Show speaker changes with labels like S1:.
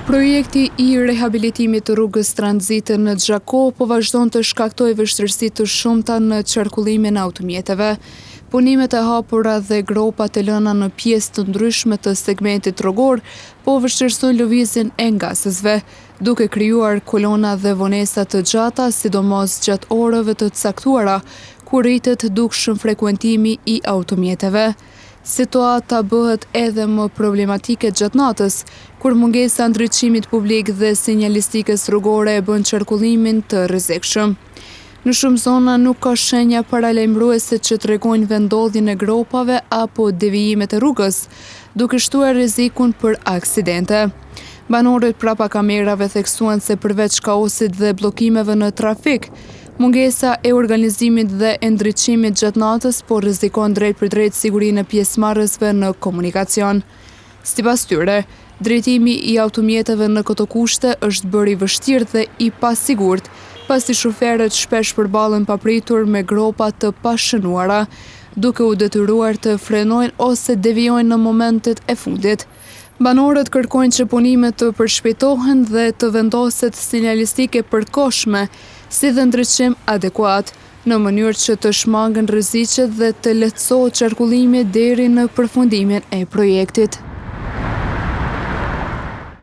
S1: Projekti i rehabilitimit të rrugës Tranzit në Xhako po vazhdon të shkaktojë vështirësi të shumta në qarkullimin e automjeteve. Punimet e hapura dhe gropat e lëna në pjesë të ndryshme të segmentit rrugor po vështirësojnë lëvizjen e ngasësve, duke krijuar kolona dhe vonesa të gjata, sidomos gjatë orëve të caktuara, kur rritet dukshëm frekuentimi i automjeteve. Situata bëhet edhe më problematike gjatë natës, kur mungesa ndriçimit publik dhe sinjalistikës rrugore e bën qarkullimin të rrezikshëm. Në shumë zona nuk ka shenja paralajmëruese që tregojnë vendodhjen e gropave apo devijimet e rrugës, duke shtuar rrezikun për aksidente. Banorët prapa kamerave theksuan se përveç kaosit dhe bllokimeve në trafik, mungesa e organizimit dhe e ndriçimit gjatë natës po rrezikon drejt për drejt sigurinë e pjesëmarrësve në komunikacion. Sipas tyre, drejtimi i automjeteve në këto kushte është bërë i vështirë dhe i pasigurt, pasi shoferët shpesh përballen papritur me gropa të pashënuara, duke u detyruar të frenojnë ose devijojnë në momentet e fundit. Banorët kërkojnë që punimet të përshpejtohen dhe të vendoset sinjalistike përkohshme, si dhe ndriçim adekuat, në mënyrë që të shmangen rreziqet dhe të lehtësohet qarkullimi deri në përfundimin e projektit.